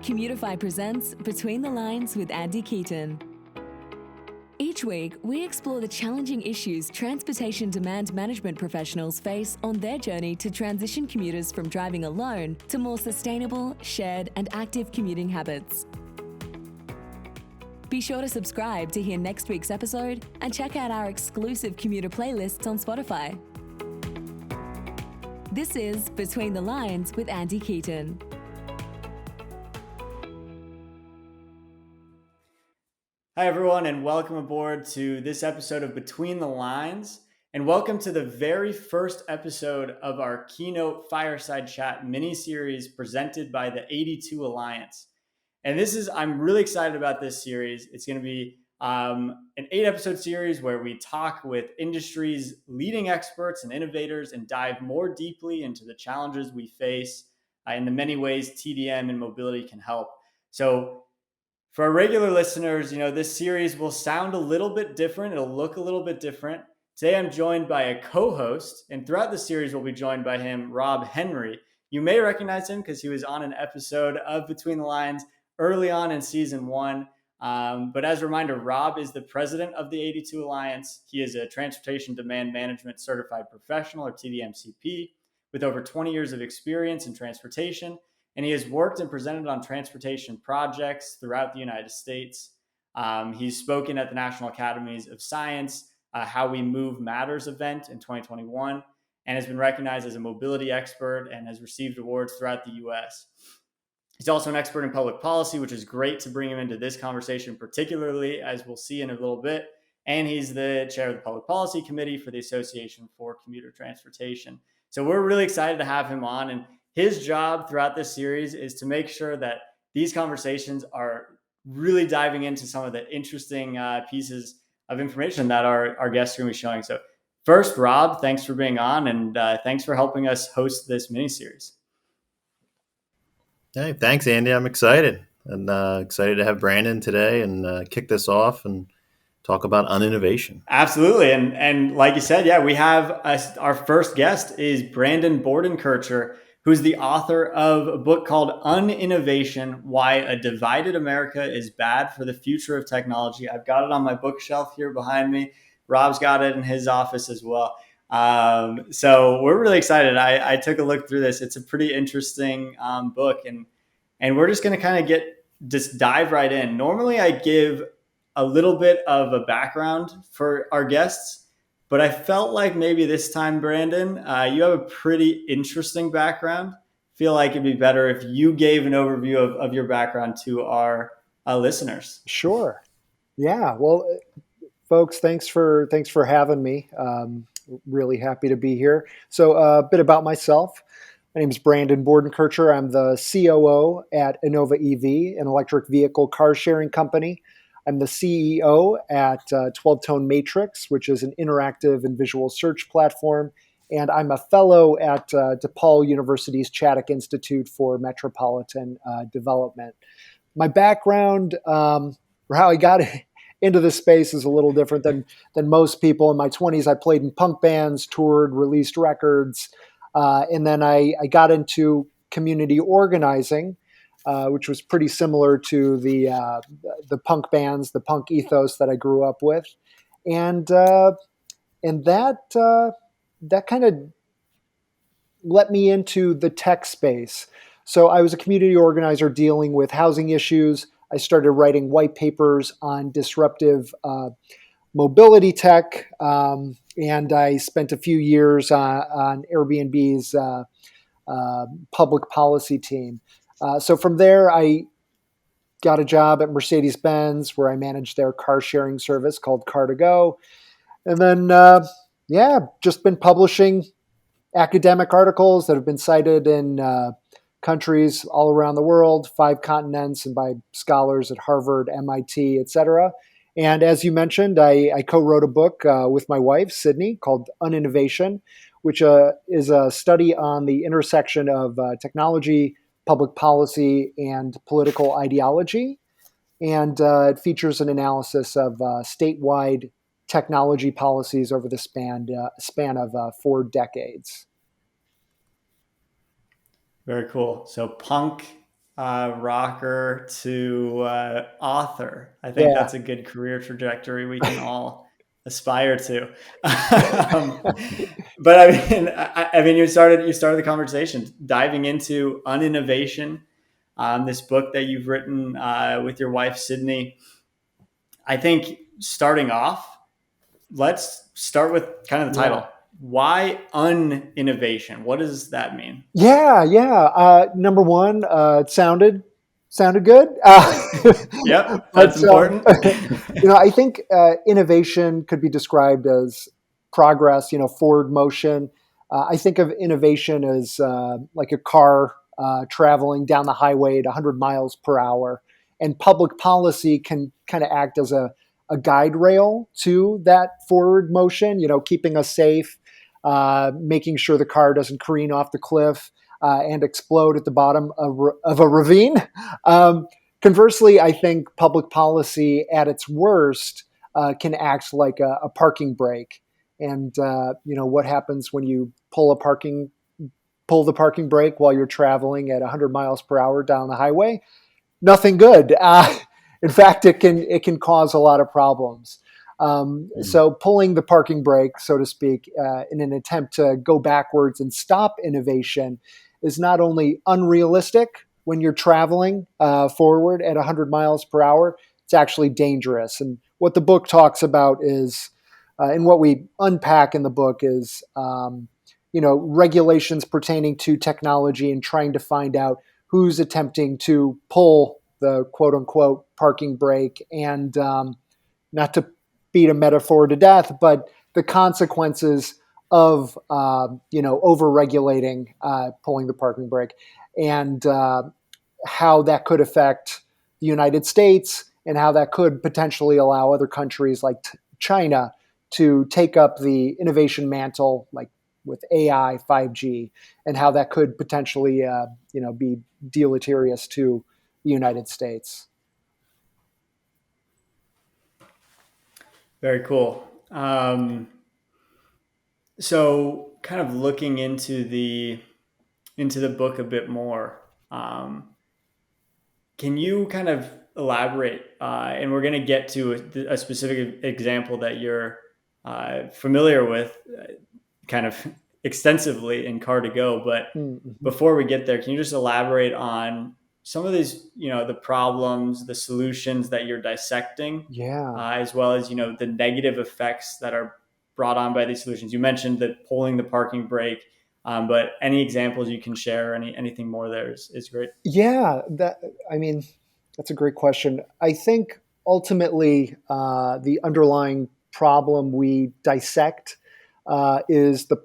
Commutify presents Between the Lines with Andy Keaton. Each week, we explore the challenging issues transportation demand management professionals face on their journey to transition commuters from driving alone to more sustainable, shared, and active commuting habits. Be sure to subscribe to hear next week's episode and check out our exclusive commuter playlists on Spotify. This is Between the Lines with Andy Keaton. Hi, everyone, and welcome aboard to this episode of Between the Lines. And welcome to the very first episode of our Keynote Fireside Chat mini-series presented by the 82 Alliance. And I'm really excited about this series. It's going to be an 8-episode series where we talk with industry's leading experts and innovators and dive more deeply into the challenges we face in the many ways TDM and mobility can help. So for our regular listeners, this series will sound a little bit different. It'll look a little bit different. Today, I'm joined by a co-host, and throughout the series, we'll be joined by him, Rob Henry. You may recognize him because he was on an episode of Between the Lines early on in season 1. But as a reminder, Rob is the president of the 82 Alliance. He is a Transportation Demand Management Certified Professional, or TDMCP, with over 20 years of experience in transportation. And he has worked and presented on transportation projects throughout the United States. He's spoken at the National Academies of Science, How We Move Matters event in 2021, and has been recognized as a mobility expert and has received awards throughout the U.S. He's also an expert in public policy, which is great to bring him into this conversation, particularly as we'll see in a little bit. And he's the chair of the Public Policy Committee for the Association for Commuter Transportation. So we're really excited to have him on. And his job throughout this series is to make sure that these conversations are really diving into some of the interesting pieces of information that our guests are going to be showing. So first, Rob, thanks for being on, and thanks for helping us host this mini-series. Hey, thanks, Andy. I'm excited, and excited to have Brandon today and kick this off and talk about uninnovation. Absolutely. And like you said, we have our first guest is Brandon Bordenkircher, who's the author of a book called Uninnovation: Why a Divided America is Bad for the Future of Technology. I've got it on my bookshelf here behind me. Rob's got it in his office as well. So we're really excited. I took a look through this. It's a pretty interesting book, and we're just going to kind of just dive right in. Normally I give a little bit of a background for our guests, but I felt like maybe this time, Brandon, you have a pretty interesting background. Feel like it'd be better if you gave an overview of your background to our listeners. Sure. Yeah. Well, folks, thanks for having me. Really happy to be here. So a bit about myself. My name is Brandon Bordenkircher. I'm the COO at Innova EV, an electric vehicle car sharing company. I'm the CEO at 12-Tone Matrix, which is an interactive and visual search platform. And I'm a fellow at DePaul University's Chaddock Institute for Metropolitan Development. My background, or how I got into this space, is a little different than most people. In my 20s, I played in punk bands, toured, released records. And then I got into community organizing, which was pretty similar to the punk bands, the punk ethos that I grew up with, and that kind of let me into the tech space. So I was a community organizer dealing with housing issues. I started writing white papers on disruptive mobility tech, and I spent a few years on Airbnb's public policy team. So from there, I got a job at Mercedes-Benz where I managed their car sharing service called Car2Go. And then, just been publishing academic articles that have been cited in countries all around the world, 5 continents, and by scholars at Harvard, MIT, et cetera. And as you mentioned, I co-wrote a book with my wife, Sydney, called Uninnovation, which is a study on the intersection of technology, public policy, and political ideology. And it features an analysis of statewide technology policies over the span of 4 decades. Very cool. So punk rocker to author. I think Yeah. that's a good career trajectory we can all aspire to. um, but I mean, you started the conversation diving into uninnovation. This book that you've written with your wife Sydney. I think starting off, let's start with kind of the Yeah. title. Why uninnovation? What does that mean? Yeah, yeah. Number one, it sounded good. Yep, that's But important. I think innovation could be described as progress. Forward motion. I think of innovation as like a car traveling down the highway at 100 miles per hour, and public policy can kind of act as a guide rail to that forward motion. Keeping us safe, making sure the car doesn't careen off the cliff and explode at the bottom of a ravine. Conversely, I think public policy at its worst can act like a parking brake. And what happens when you pull the parking brake while you're traveling at 100 miles per hour down the highway? Nothing good. In fact, it can cause a lot of problems. So pulling the parking brake, so to speak, in an attempt to go backwards and stop innovation is not only unrealistic when you're traveling forward at 100 miles per hour, it's actually dangerous. And what the book talks about is, and what we unpack in the book is, regulations pertaining to technology and trying to find out who's attempting to pull the quote unquote parking brake, and not to beat a metaphor to death, but the consequences of over regulating, pulling the parking brake, and how that could affect the United States, and how that could potentially allow other countries like China to take up the innovation mantle, like with AI, 5G, and how that could potentially be deleterious to the United States. Very cool. So, kind of looking into the book a bit more, can you kind of elaborate? And we're going to get to a specific example that you're familiar with, kind of extensively in Car to Go. But Mm-hmm. before we get there, can you just elaborate on some of these, the problems, the solutions that you're dissecting, Yeah. as well as, the negative effects that are brought on by these solutions? You mentioned that pulling the parking brake, but any examples you can share, anything more there is great. Yeah, I mean, that's a great question. I think ultimately the underlying problem we dissect is the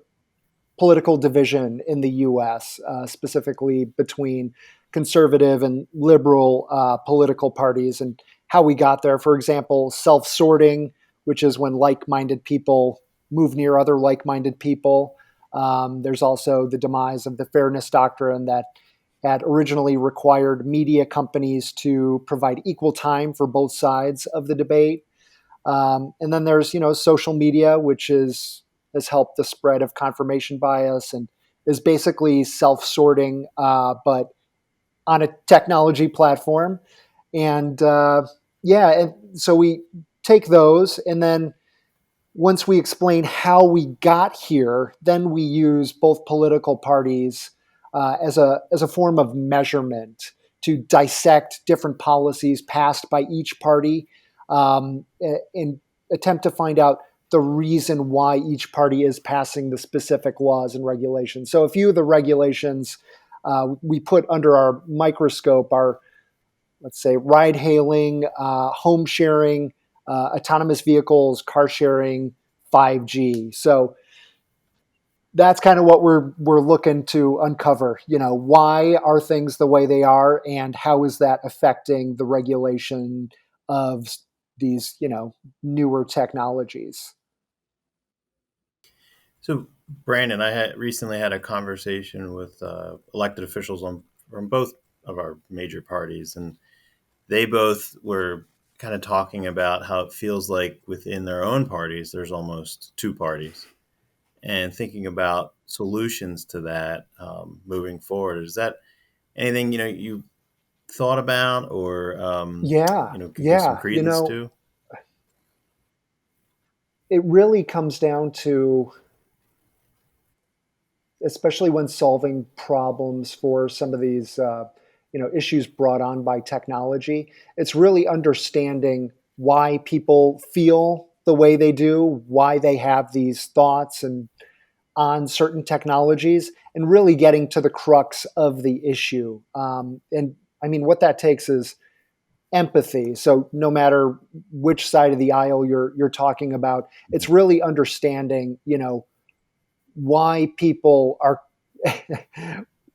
political division in the U.S., specifically between conservative and liberal political parties, and how we got there. For example, self-sorting, which is when like-minded people move near other like-minded people. There's also the demise of the fairness doctrine that had originally required media companies to provide equal time for both sides of the debate. And then there's social media, which has helped the spread of confirmation bias and is basically self-sorting, but on a technology platform. And and so we take those, and then once we explain how we got here, then we use both political parties as a form of measurement to dissect different policies passed by each party, and attempt to find out the reason why each party is passing the specific laws and regulations. So a few of the regulations we put under our microscope are, let's say, ride hailing, home sharing, autonomous vehicles, car sharing, 5G. So that's kind of what we're looking to uncover. Why are things the way they are, and how is that affecting the regulation of these newer technologies? So, Brandon, I had recently had a conversation with elected officials from both of our major parties, and they both were kind of talking about how it feels like within their own parties, there's almost two parties, and thinking about solutions to that moving forward. Is that anything you thought about or Yeah, could give some yeah. credence to? It really comes down to, especially when solving problems for some of these issues brought on by technology, it's really understanding why people feel the way they do, why they have these thoughts and on certain technologies, and really getting to the crux of the issue. And I mean, what that takes is empathy. So no matter which side of the aisle you're talking about, it's really understanding, why people are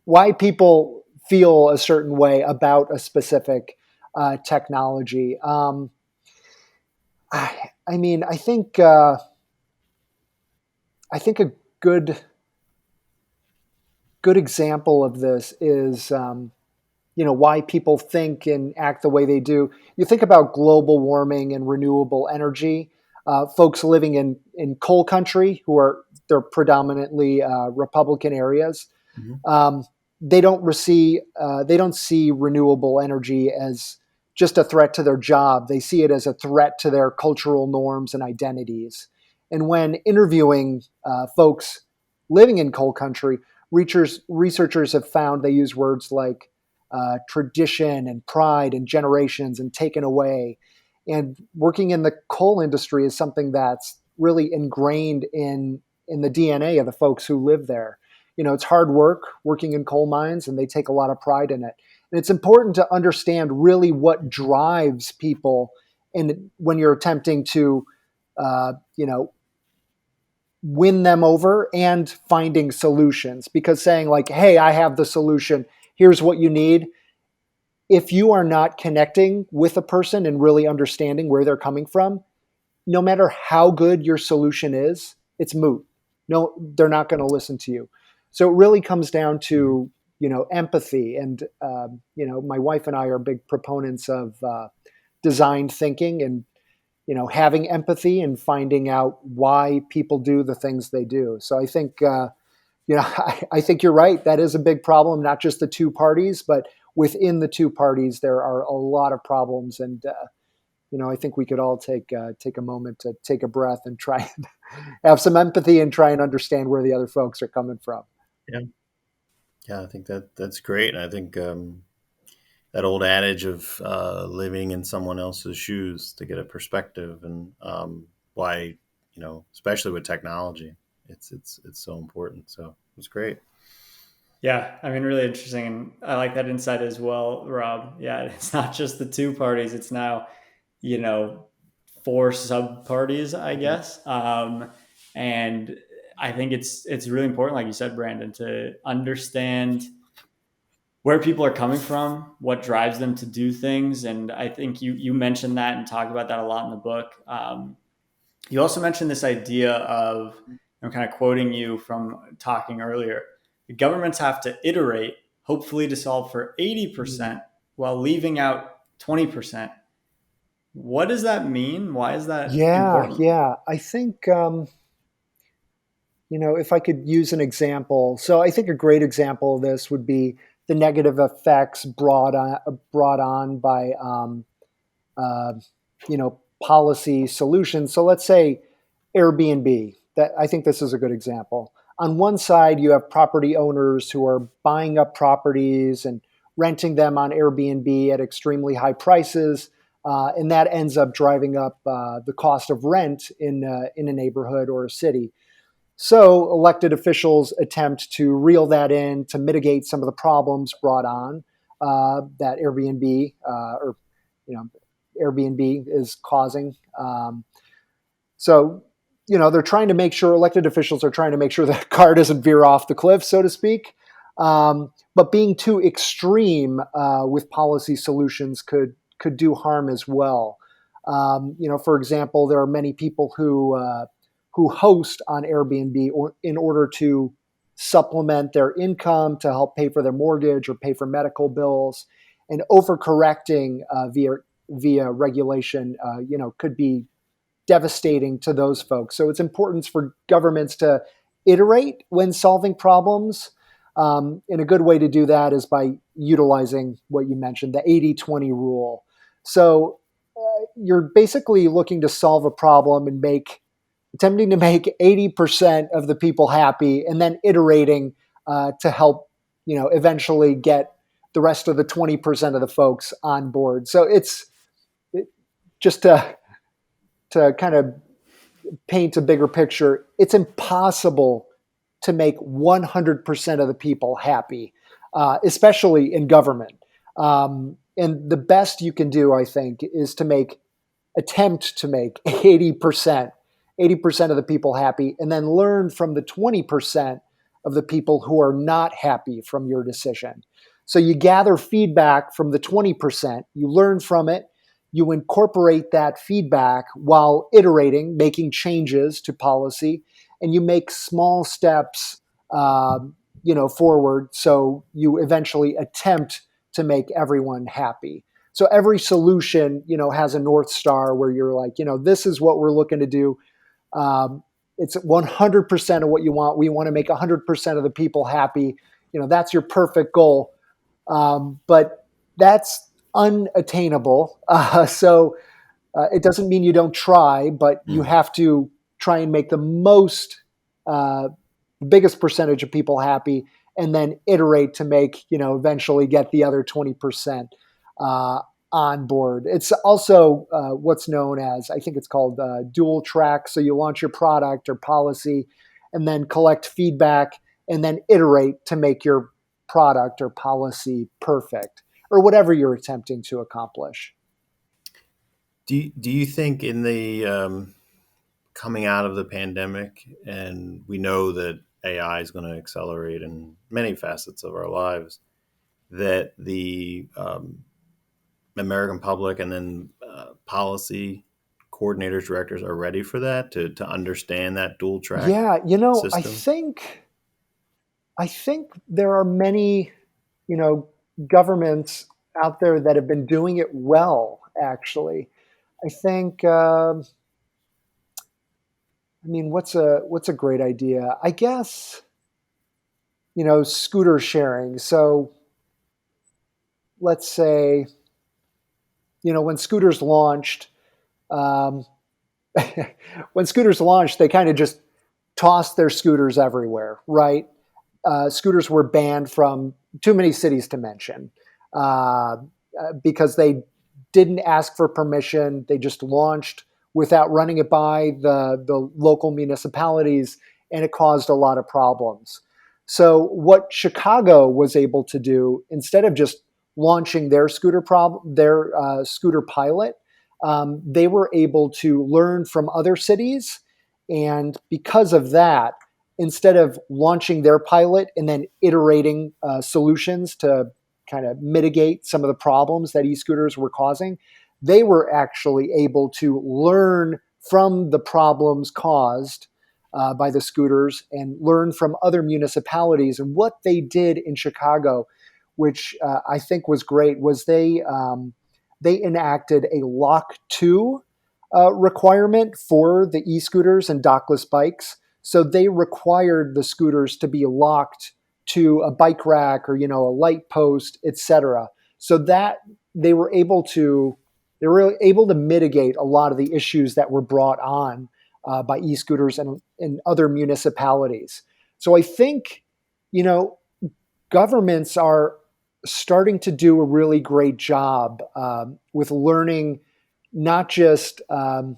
why people feel a certain way about a specific technology. I mean, I think a good good example of this is why people think and act the way they do. You think about global warming and renewable energy. Folks living in coal country, they're predominantly Republican areas. Mm-hmm. They don't see renewable energy as just a threat to their job. They see it as a threat to their cultural norms and identities. And when interviewing folks living in coal country, researchers have found they use words like tradition and pride and generations and taken away. And working in the coal industry is something that's really ingrained in the DNA of the folks who live there. It's hard work working in coal mines, and they take a lot of pride in it. And it's important to understand really what drives people, and when you're attempting to, uh, you know, win them over and finding solutions. Because saying like, "Hey, I have the solution. Here's what you need." If you are not connecting with a person and really understanding where they're coming from, no matter how good your solution is, it's moot. No, they're not going to listen to you. So it really comes down to empathy, and my wife and I are big proponents of design thinking, and having empathy and finding out why people do the things they do. So I think I think you're right. That is a big problem, not just the two parties, but within the two parties, there are a lot of problems, and I think we could all take a moment to take a breath and try and have some empathy and try and understand where the other folks are coming from. Yeah, yeah, I think that's great. And I think that old adage of living in someone else's shoes to get a perspective, and why especially with technology, it's so important. So it's great. Yeah, I mean, really interesting. And I like that insight as well, Rob. Yeah, it's not just the two parties, it's now, you know, four sub parties, I guess. And I think it's really important, like you said, Brandon, to understand where people are coming from, what drives them to do things. And I think you mentioned that and talked about that a lot in the book. You also mentioned this idea of, kind of quoting you from talking earlier, the governments have to iterate, hopefully to solve for 80% while leaving out 20%. What does that mean? Why is that Yeah, important? yeah. I think if I could use an example. So I think a great example of this would be the negative effects brought on by uh, policy solutions. So let's say Airbnb. That I think this is a good example. On one side, you have property owners who are buying up properties and renting them on Airbnb at extremely high prices, and that ends up driving up the cost of rent in a neighborhood or a city. So elected officials attempt to reel that in to mitigate some of the problems brought on that or you know Airbnb is causing. So they're trying to make sure elected officials are trying to make sure the car doesn't veer off the cliff, so to speak. But being too extreme with policy solutions could do harm as well. For example, there are many people who host on Airbnb in order to supplement their income to help pay for their mortgage or pay for medical bills, and overcorrecting via regulation, could be devastating to those folks. So it's important for governments to iterate when solving problems, And a good way to do that is by utilizing what you mentioned, the 80-20 rule. So you're basically looking to solve a problem and attempting to make 80% of the people happy, and then iterating to help, eventually get the rest of the 20% of the folks on board. So just to kind of paint a bigger picture, it's impossible to make 100% of the people happy, especially in government. And the best you can do, I think, is attempt to make 80% of the people happy, and then learn from the 20% of the people who are not happy from your decision. So you gather feedback from the 20%, you learn from it, you incorporate that feedback while iterating, making changes to policy, and you make small steps, forward. So you eventually attempt to make everyone happy. So every solution, has a North Star where you're like, this is what we're looking to do. It's 100% of what you want. We want to make 100% of the people happy. That's your perfect goal. But that's unattainable. So it doesn't mean you don't try, but you have to try and make the biggest percentage of people happy, and then iterate to make, eventually get the other 20% on board. It's also what's known as, I think it's called dual track. So you launch your product or policy and then collect feedback and then iterate to make your product or policy perfect, or whatever you're attempting to accomplish. Do you think in the coming out of the pandemic, and we know that AI is going to accelerate in many facets of our lives, that the American public and then policy coordinators, directors are ready for that, to understand that dual track system? I think there are many, governments out there that have been doing it well, actually. I think, what's a great idea? I guess, scooter sharing. So let's say, when scooters launched, um, they kind of just tossed their scooters everywhere, right? Scooters were banned from too many cities to mention, because they didn't ask for permission. They just launched without running it by the local municipalities, and it caused a lot of problems. So what Chicago was able to do, instead of just launching their scooter pilot, they were able to learn from other cities, and because of that, instead of launching their pilot and then iterating solutions to kind of mitigate some of the problems that e-scooters were causing, they were actually able to learn from the problems caused by the scooters and learn from other municipalities. And what they did in Chicago, which I think was great, was they enacted a Lock 2 requirement for the e-scooters and dockless bikes. So they required the scooters to be locked to a bike rack or, a light post, etc. So that they were able to mitigate a lot of the issues that were brought on by e-scooters and other municipalities. So I think, governments are starting to do a really great job with learning, not just from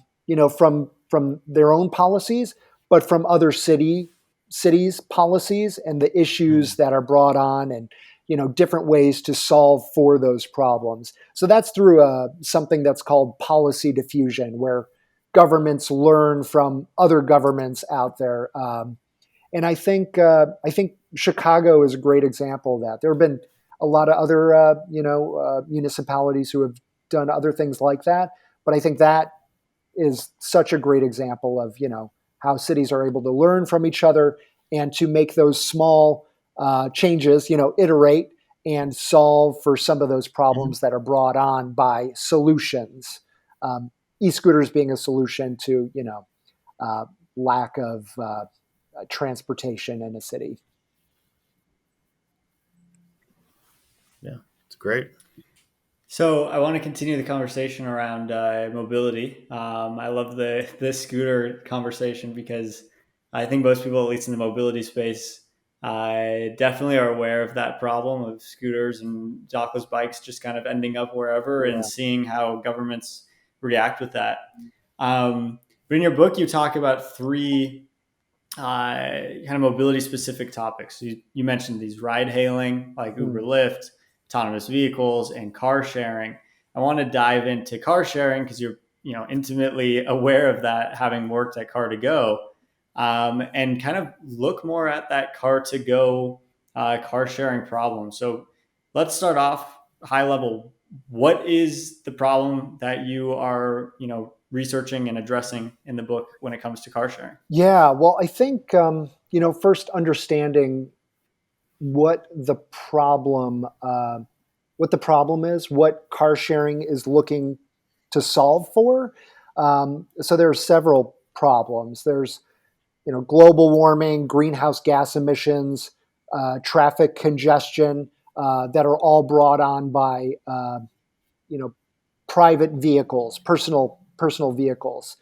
their own policies, but from other cities' policies and the issues that are brought on, and different ways to solve for those problems. So that's through something that's called policy diffusion, where governments learn from other governments out there. And I think Chicago is a great example of that. There have been a lot of other municipalities who have done other things like that, but I think that is such a great example of how cities are able to learn from each other and to make those small changes, iterate and solve for some of those problems that are brought on by solutions. E-scooters being a solution to lack of transportation in a city. It's great. So I want to continue the conversation around mobility. I love the scooter conversation because I think most people, at least in the mobility space, definitely are aware of that problem of scooters and dockless bikes just kind of ending up wherever and Yeah. seeing how governments react with that. But in your book, you talk about three kind of mobility specific topics. You mentioned these ride hailing like Uber, Lyft, autonomous vehicles, and car sharing. I want to dive into car sharing because you're intimately aware of that, having worked at Car2Go, and kind of look more at that Car2Go car sharing problem. So let's start off high level. What is the problem that you are researching and addressing in the book when it comes to car sharing? Yeah, well, I think first understanding what the problem is, what car sharing is looking to solve for. So there are several problems. There's global warming, greenhouse gas emissions, traffic congestion that are all brought on by private vehicles, personal vehicles.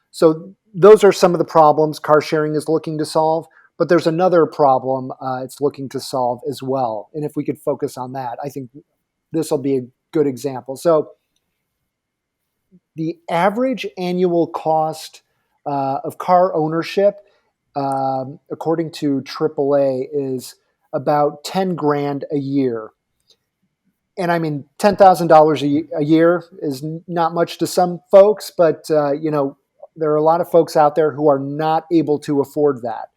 So those are some of the problems car sharing is looking to solve. But there's another problem it's looking to solve as well. And if we could focus on that, I think this will be a good example. So the average annual cost of car ownership, according to AAA, is about 10 grand a year. And I mean, $10,000 a year is not much to some folks, but there are a lot of folks out there who are not able to afford that.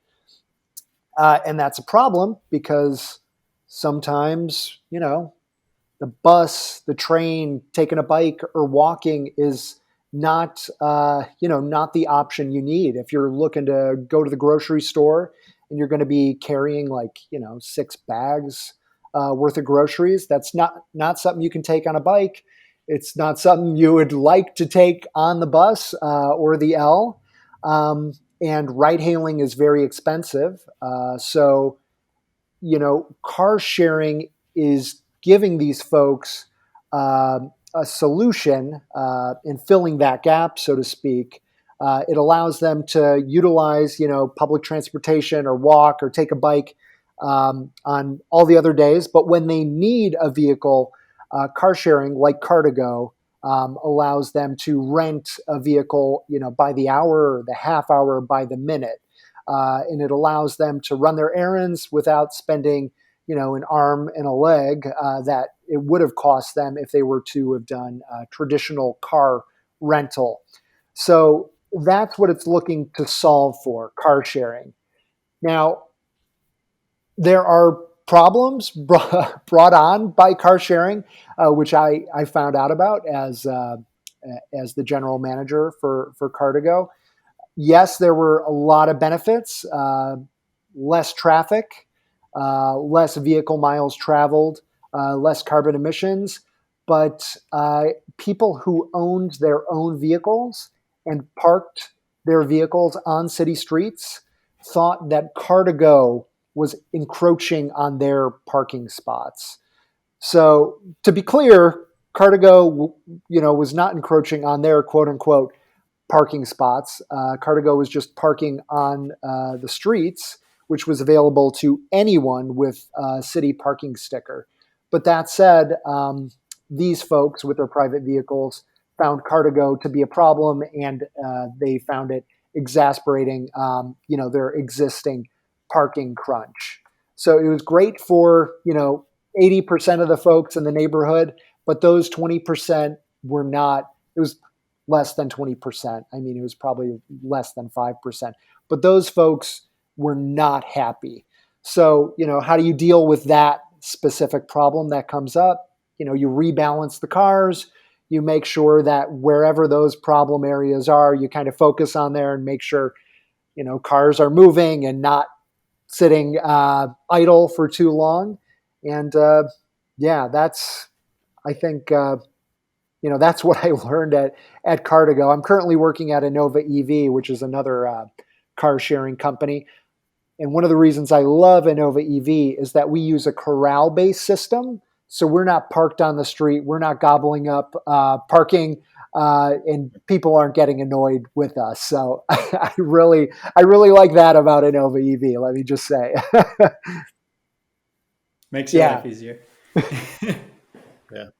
And that's a problem because sometimes, the bus, the train, taking a bike, or walking is not, not the option you need. If you're looking to go to the grocery store and you're going to be carrying 6 bags worth of groceries, that's not something you can take on a bike. It's not something you would like to take on the bus or the L. And ride hailing is very expensive. So, car sharing is giving these folks a solution in filling that gap, so to speak. It allows them to utilize, public transportation or walk or take a bike on all the other days. But when they need a vehicle, car sharing like Car2Go allows them to rent a vehicle, by the hour or the half hour, by the minute. And it allows them to run their errands without spending, an arm and a leg that it would have cost them if they were to have done traditional car rental. So that's what it's looking to solve for, car sharing. Now, there are problems brought on by car sharing, which I found out about as the general manager for Car2Go. Yes, there were a lot of benefits, less traffic, less vehicle miles traveled, less carbon emissions. But people who owned their own vehicles and parked their vehicles on city streets thought that Car2Go was encroaching on their parking spots. So to be clear, Car2Go, was not encroaching on their quote unquote parking spots. Car2Go was just parking on the streets, which was available to anyone with a city parking sticker. But that said, these folks with their private vehicles found Car2Go to be a problem, and they found it exasperating, their existing parking crunch. So it was great for 80% of the folks in the neighborhood, but those 20% were not. It was less than 20%. I mean, it was probably less than 5%. But those folks were not happy. So, how do you deal with that specific problem that comes up? You rebalance the cars. You make sure that wherever those problem areas are, you kind of focus on there and make sure, cars are moving and not sitting idle for too long. And that's, I think, that's what I learned at Car2Go. I'm currently working at Innova EV, which is another car sharing company. And one of the reasons I love Innova EV is that we use a corral-based system. So we're not parked on the street. We're not gobbling up parking, and people aren't getting annoyed with us. So I really like that about Innova EV. Let me just say. Makes your life easier. Yeah.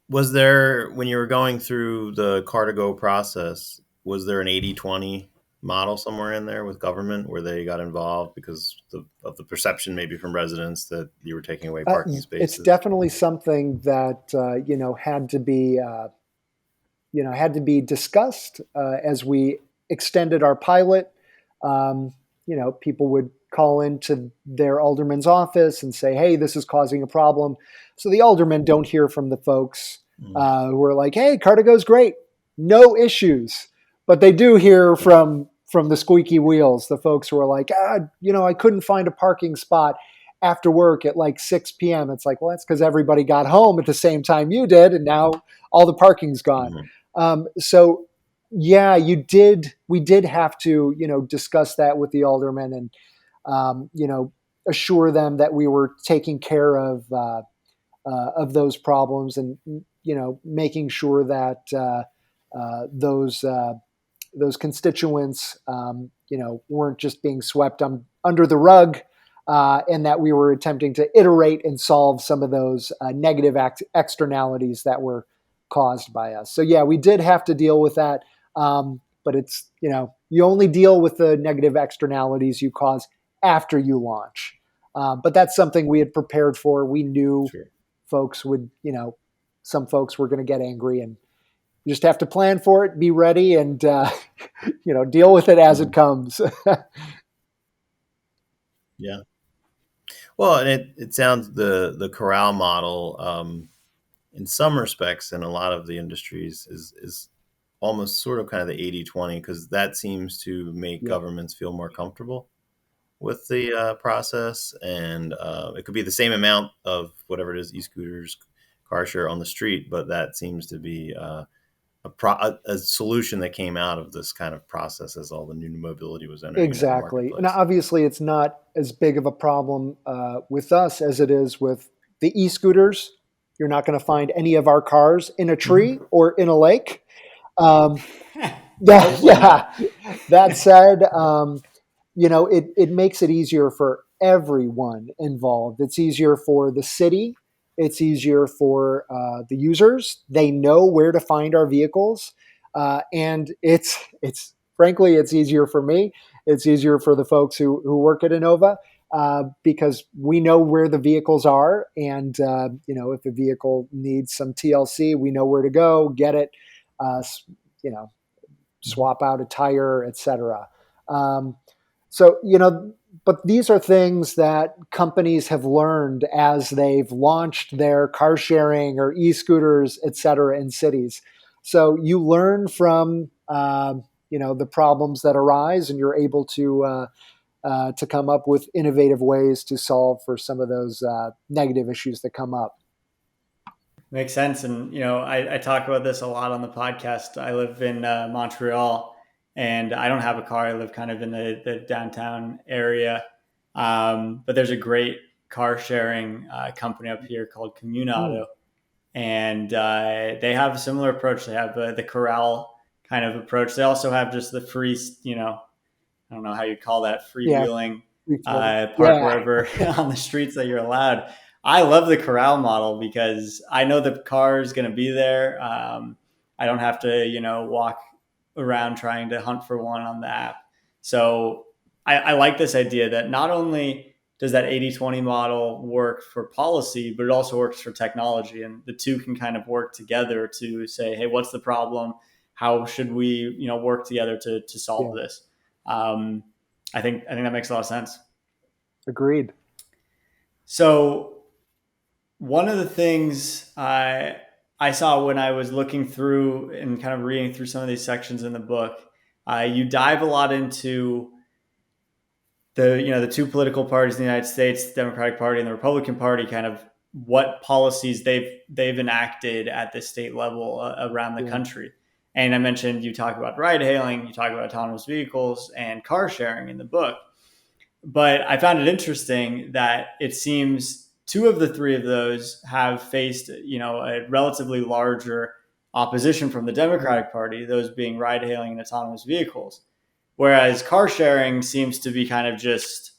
Was there, when you were going through the Car2Go process, was there an 80-20 model somewhere in there with government where they got involved because of the perception maybe from residents that you were taking away parking spaces? It's definitely something that had to be discussed as we extended our pilot. People would call into their alderman's office and say, "Hey, this is causing a problem." So the aldermen don't hear from the folks who are like, "Hey, Car2Go's great, no issues," but they do hear from the squeaky wheels, the folks who are like, I couldn't find a parking spot after work at like 6 p.m. It's like, well, that's because everybody got home at the same time you did, and now all the parking's gone. So yeah, we did have to, discuss that with the aldermen and, assure them that we were taking care of those problems and, making sure that those constituents, weren't just being swept under the rug, and that we were attempting to iterate and solve some of those negative externalities that were caused by us. So yeah, we did have to deal with that. But it's, you only deal with the negative externalities you cause after you launch. But that's something we had prepared for. We knew folks would, some folks were going to get angry, and you just have to plan for it, be ready, and, deal with it as it comes. Yeah. Well, and it sounds the corral model, in some respects, in a lot of the industries, is almost sort of kind of the 80-20, because that seems to make governments feel more comfortable with the process. And it could be the same amount of whatever it is, e-scooters, car share on the street, but that seems to be a solution that came out of this kind of process as all the new mobility was entering into the Exactly. marketplace. And obviously it's not as big of a problem with us as it is with the e-scooters. You're not going to find any of our cars in a tree or in a lake. Yeah. That said, it makes it easier for everyone involved. It's easier for the city. It's easier for the users. They know where to find our vehicles, and it's frankly, it's easier for me. It's easier for the folks who work at Innova, because we know where the vehicles are, and if a vehicle needs some TLC, we know where to go get it. Swap out a tire, etc. So, but these are things that companies have learned as they've launched their car sharing or e-scooters, et cetera, in cities. So you learn from, the problems that arise, and you're able to come up with innovative ways to solve for some of those negative issues that come up. Makes sense. And, I talk about this a lot on the podcast. I live in Montreal, and I don't have a car. I live kind of in the downtown area. But there's a great car sharing company up here called Communauto. And they have a similar approach. They have the corral kind of approach. They also have just the free, I don't know how you call that, freewheeling, park wherever on the streets that you're allowed. I love the corral model because I know the car is going to be there. I don't have to, walk around trying to hunt for one on the app. So I like this idea that not only does that 80-20 model work for policy, but it also works for technology. And the two can kind of work together to say, hey, what's the problem? How should we, work together to solve this? I think that makes a lot of sense. Agreed. So one of the things I saw when I was looking through and kind of reading through some of these sections in the book, you dive a lot into the two political parties in the United States, the Democratic Party and the Republican Party, kind of what policies they've enacted at the state level around the country. And I mentioned, you talk about ride hailing, you talk about autonomous vehicles and car sharing in the book. But I found it interesting that it seems two of the three of those have faced, a relatively larger opposition from the Democratic Party, those being ride hailing and autonomous vehicles. Whereas car sharing seems to be kind of just,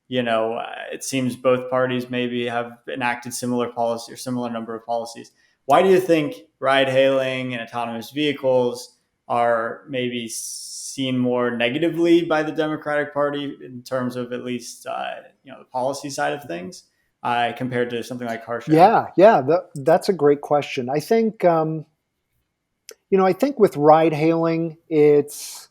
it seems both parties maybe have enacted similar policy or similar number of policies. Why do you think ride hailing and autonomous vehicles are maybe seen more negatively by the Democratic Party in terms of at least, the policy side of things compared to something like car sharing? Yeah, that's a great question. I think, I think with ride hailing, it's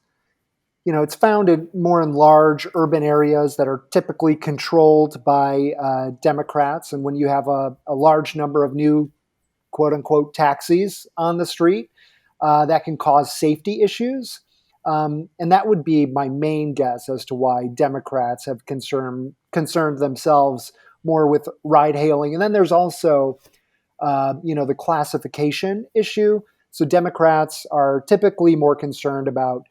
found more in large urban areas that are typically controlled by Democrats. And when you have a large number of new quote unquote taxis on the street, that can cause safety issues. And that would be my main guess as to why Democrats have concerned themselves more with ride hailing. And then there's also, the classification issue. So Democrats are typically more concerned about,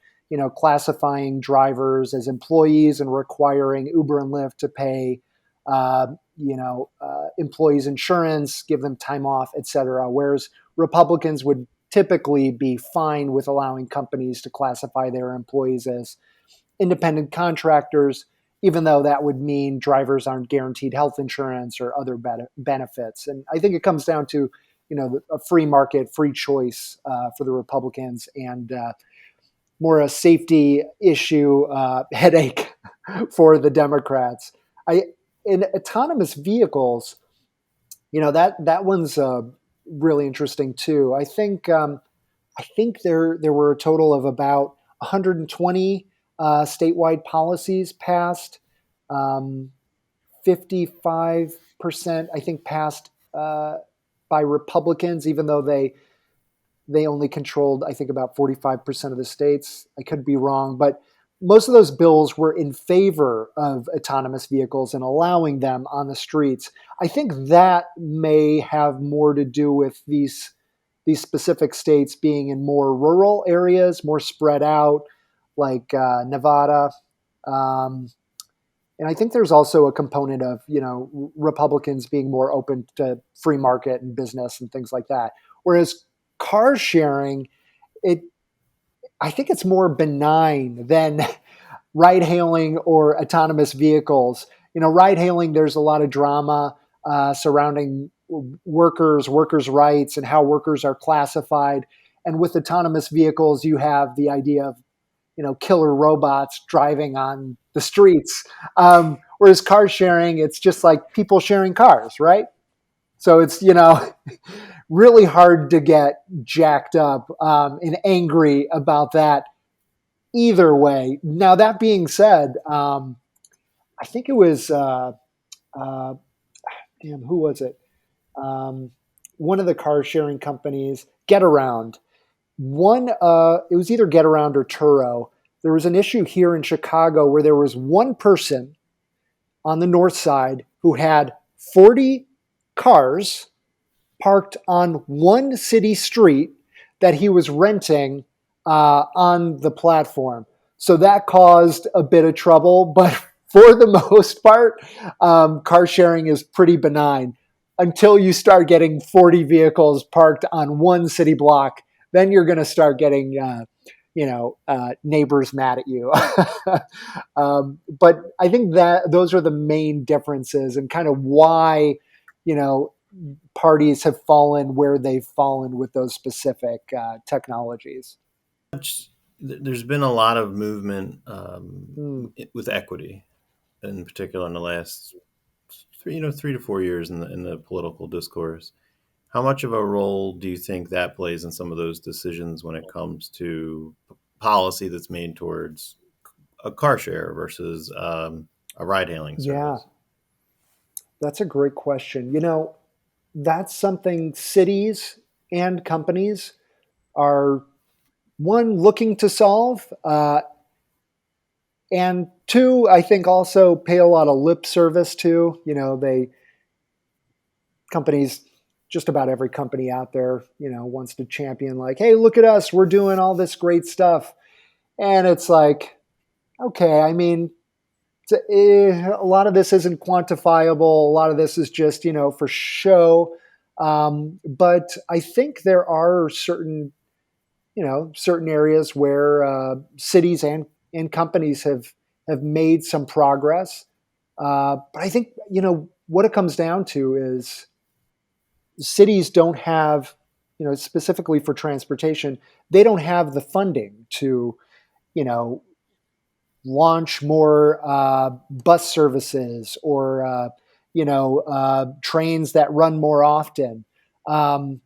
classifying drivers as employees and requiring Uber and Lyft to pay, employees insurance, give them time off, et cetera. Whereas Republicans would typically be fine with allowing companies to classify their employees as independent contractors, even though that would mean drivers aren't guaranteed health insurance or other benefits. And I think it comes down to, a free market, free choice for the Republicans, and more a safety issue headache for the Democrats. In autonomous vehicles, that one's really interesting too. I think there were a total of about 120 statewide policies passed. 55%, I think, passed by Republicans, even though they only controlled, I think, about 45% of the states. I could be wrong, but most of those bills were in favor of autonomous vehicles and allowing them on the streets. I think that may have more to do with these specific states being in more rural areas, more spread out, like Nevada. And I think there's also a component of, Republicans being more open to free market and business and things like that. Whereas car sharing, I think it's more benign than ride hailing or autonomous vehicles. Ride hailing, there's a lot of drama surrounding workers' rights and how workers are classified. And with autonomous vehicles, you have the idea of, killer robots driving on the streets. Whereas car sharing, it's just like people sharing cars, right? So it's, really hard to get jacked up and angry about that either way. Now, that being said, I think it was, who was it? One of the car sharing companies, GetAround. It was either GetAround or Turo. There was an issue here in Chicago where there was one person on the north side who had 40 cars parked on one city street that he was renting on the platform. So that caused a bit of trouble, but for the most part, car sharing is pretty benign until you start getting 40 vehicles parked on one city block. Then you're going to start getting, neighbors mad at you. But I think that those are the main differences and kind of why, parties have fallen where they've fallen with those specific technologies. There's been a lot of movement with equity, in particular in the last 3 to 4 years in the political discourse. How much of a role do you think that plays in some of those decisions when it comes to policy that's made towards a car share versus a ride-hailing service? Yeah, that's a great question. That's something cities and companies are, one, looking to solve, and two, I think also pay a lot of lip service to. Companies, just about every company out there, wants to champion like, hey, look at us, we're doing all this great stuff. And it's like, okay, I mean, a lot of this isn't quantifiable. A lot of this is just, for show. But I think there are certain areas where cities and companies have made some progress. But I think, what it comes down to is cities don't have, specifically for transportation, they don't have the funding to, you know, launch more bus services or trains that run more often. Um,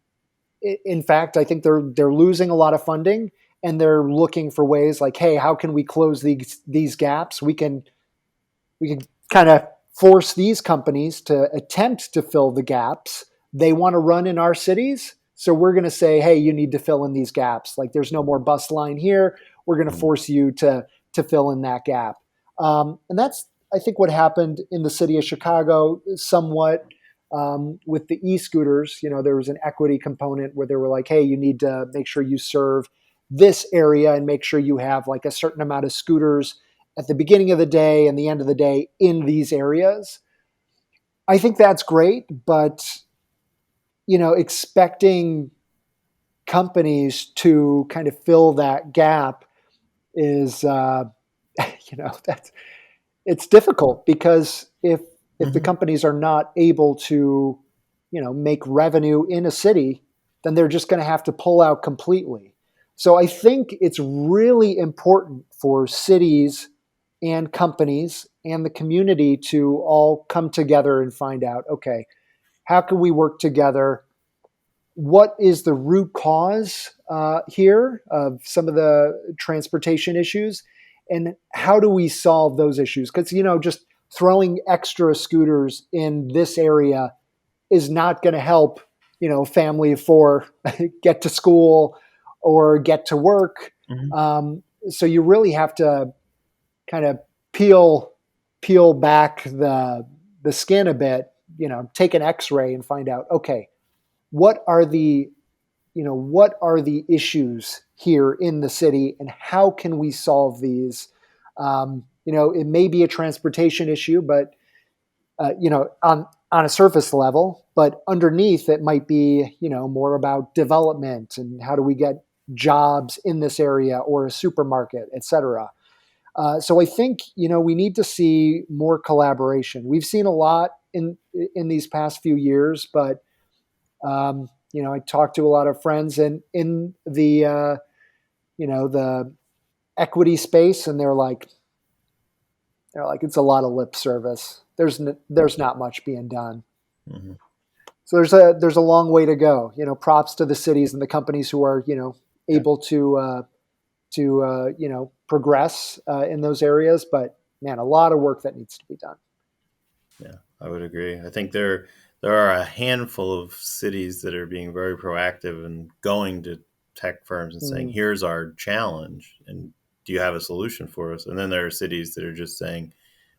in fact, I think they're losing a lot of funding, and they're looking for ways like, hey, how can we close these gaps? We can kind of force these companies to attempt to fill the gaps they want to run in our cities. So we're going to say, hey, you need to fill in these gaps. Like there's no more bus line here. We're going to force you to fill in that gap. And that's, I think, what happened in the city of Chicago somewhat with the e-scooters. There was an equity component where they were like, hey, you need to make sure you serve this area and make sure you have like a certain amount of scooters at the beginning of the day and the end of the day in these areas. I think that's great, but expecting companies to kind of fill that gap is, that's it's difficult because if the companies are not able to, make revenue in a city, then they're just going to have to pull out completely. So I think it's really important for cities and companies and the community to all come together and find out, okay, how can we work together? What is the root cause here of some of the transportation issues? And how do we solve those issues? Because, just throwing extra scooters in this area is not going to help, family of four get to school or get to work. So you really have to kind of peel back the skin a bit, take an x-ray and find out, okay, what are the issues here in the city and how can we solve these? It may be a transportation issue, but on a surface level, but underneath it might be, more about development and how do we get jobs in this area or a supermarket, et cetera. So I think, we need to see more collaboration. We've seen a lot in these past few years, but I talked to a lot of friends in the the equity space, and they're like it's a lot of lip service. There's not much being done. Mm-hmm. So there's a long way to go. Props to the cities and the companies who are able to progress in those areas. But man, a lot of work that needs to be done. Yeah, I would agree. I think there are a handful of cities that are being very proactive and going to tech firms and saying, here's our challenge, and do you have a solution for us? And then there are cities that are just saying,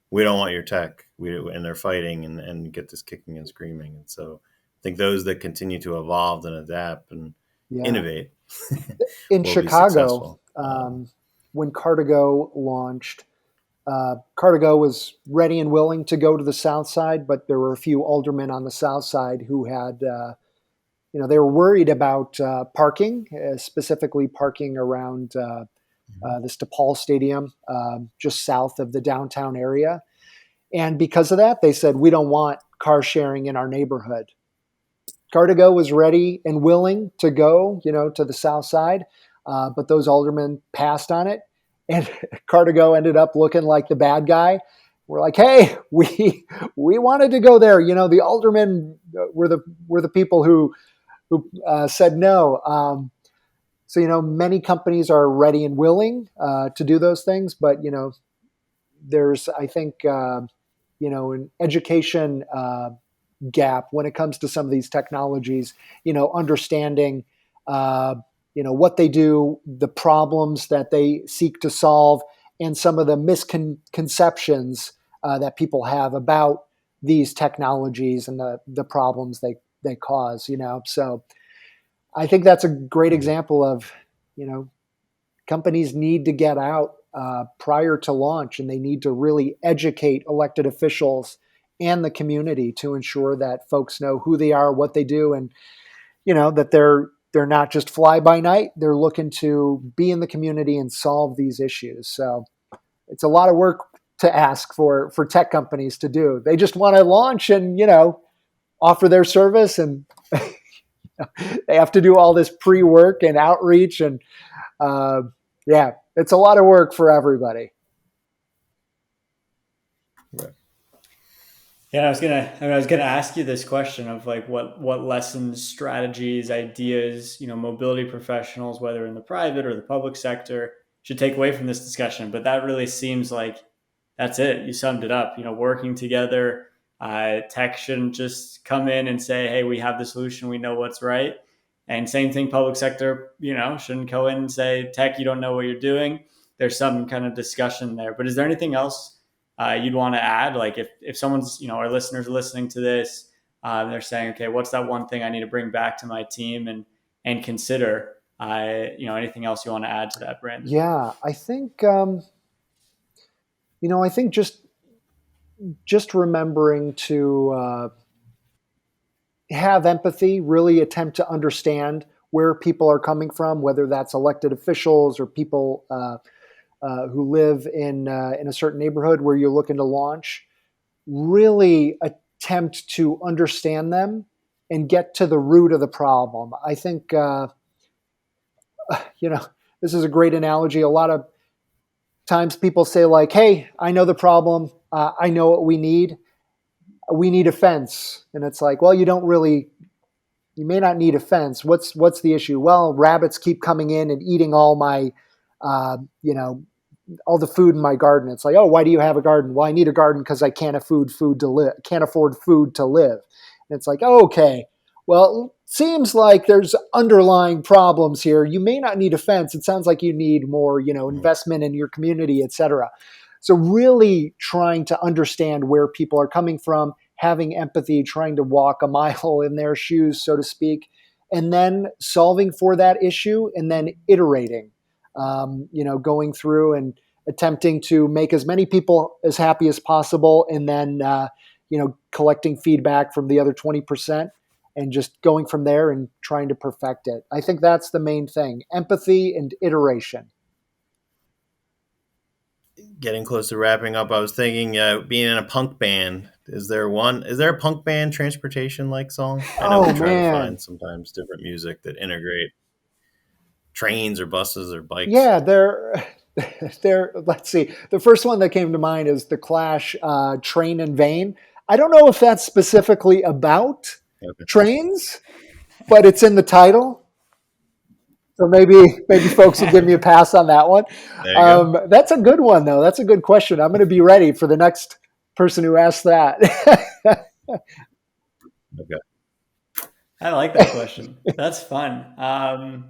we don't want your tech, and they're fighting and get this kicking and screaming. And so I think those that continue to evolve and adapt and innovate in will Chicago, be successful. when Cartago launched, Cartago was ready and willing to go to the south side, but there were a few aldermen on the south side who had, they were worried about parking, specifically parking around this DePaul Stadium, just south of the downtown area. And because of that, they said, we don't want car sharing in our neighborhood. Cartago was ready and willing to go, to the south side, but those aldermen passed on it. And Cartago ended up looking like the bad guy. We're like, hey, we wanted to go there. The aldermen were the people who said no. So many companies are ready and willing to do those things, but there's, I think, an education gap when it comes to some of these technologies. Understanding. What they do, the problems that they seek to solve, and some of the misconceptions that people have about these technologies and the problems they cause. So I think that's a great example of, companies need to get out prior to launch, and they need to really educate elected officials and the community to ensure that folks know who they are, what they do, and that they're not just fly by night. They're looking to be in the community and solve these issues. So it's a lot of work to ask for tech companies to do. They just want to launch and offer their service, and they have to do all this pre-work and outreach, and it's a lot of work for everybody. Right. Yeah, I was gonna ask you this question of like what lessons, strategies, ideas, mobility professionals, whether in the private or the public sector, should take away from this discussion. But that really seems like that's it. You summed it up. Working together. Tech shouldn't just come in and say, "Hey, we have the solution. We know what's right." And same thing, public sector. Shouldn't go in and say, "Tech, you don't know what you're doing." There's some kind of discussion there. But is there anything else you'd want to add? Like if someone's, our listeners are listening to this, they're saying, okay, what's that one thing I need to bring back to my team and consider, anything else you want to add to that, Brandon? Yeah, I think, I think just remembering to have empathy, really attempt to understand where people are coming from, whether that's elected officials or people who live in a certain neighborhood where you're looking to launch. Really attempt to understand them and get to the root of the problem. I think, this is a great analogy. A lot of times people say like, hey, I know the problem. I know what we need. We need a fence. And it's like, well, you may not need a fence. What's the issue? Well, rabbits keep coming in and eating all my, all the food in my garden. It's like, oh, why do you have a garden? Well, I need a garden because I can't afford food to live. And it's like, oh, okay, well, seems like there's underlying problems here. You may not need a fence. It sounds like you need more, investment in your community, et cetera. So really trying to understand where people are coming from, having empathy, trying to walk a mile in their shoes, so to speak, and then solving for that issue and then iterating. Going through and attempting to make as many people as happy as possible, and then, collecting feedback from the other 20% and just going from there and trying to perfect it. I think that's the main thing: empathy and iteration. Getting close to wrapping up, I was thinking, being in a punk band, is there a punk band transportation-like song? I know we try to find sometimes different music that integrate trains or buses or bikes. Yeah, let's see. The first one that came to mind is the Clash, Train in Vain. I don't know if that's specifically about trains, but it's in the title. So maybe folks will give me a pass on that one. That's a good one, though. That's a good question. I'm going to be ready for the next person who asks that. Okay. I like that question. That's fun.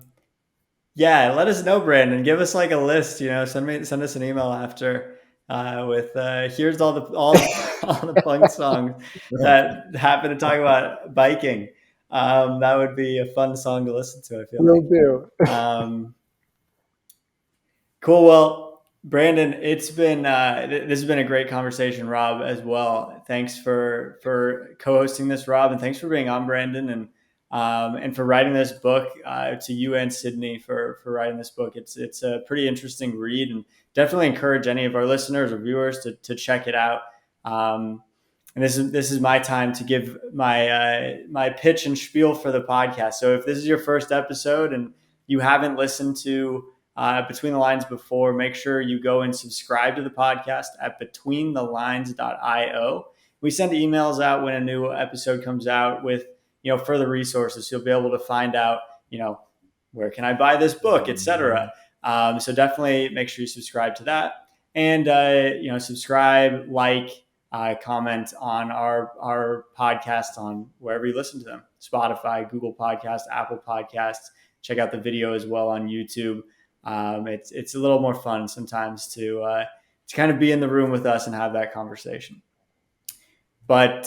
Yeah, let us know, Brandon. Give us like a list. Send us an email after with here's all the punk songs that happen to talk about biking. That would be a fun song to listen to, I feel Will do. Cool. Well, Brandon, it's been this has been a great conversation, Rob, as well. Thanks for co-hosting this, Rob, and thanks for being on, Brandon, and for writing this book. To you and Sydney for writing this book. It's a pretty interesting read, and definitely encourage any of our listeners or viewers to check it out. And this is my time to give my pitch and spiel for the podcast. So if this is your first episode and you haven't listened to Between the Lines before, make sure you go and subscribe to the podcast at betweenthelines.io. We send emails out when a new episode comes out with further resources. So you'll be able to find out where can I buy this book, etc. So definitely make sure you subscribe to that, and subscribe, comment on our podcast on wherever you listen to them: Spotify, Google Podcasts, Apple Podcasts. Check out the video as well on YouTube. It's a little more fun sometimes to kind of be in the room with us and have that conversation. But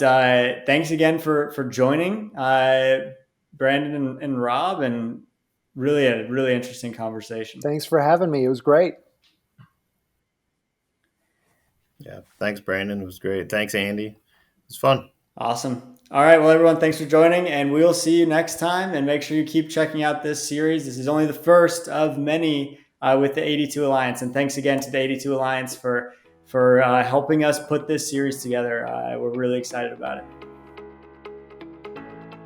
thanks again for joining, Brandon and Rob, and really a really interesting conversation. Thanks for having me. It was great. Yeah. Thanks, Brandon. It was great. Thanks, Andy. It was fun. Awesome. All right. Well, everyone, thanks for joining, and we'll see you next time. And make sure you keep checking out this series. This is only the first of many with the 82 Alliance. And thanks again to the 82 Alliance for helping us put this series together. We're really excited about it.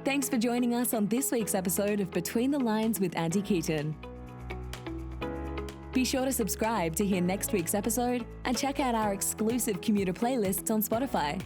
Thanks for joining us on this week's episode of Between the Lines with Andy Keaton. Be sure to subscribe to hear next week's episode and check out our exclusive commuter playlists on Spotify.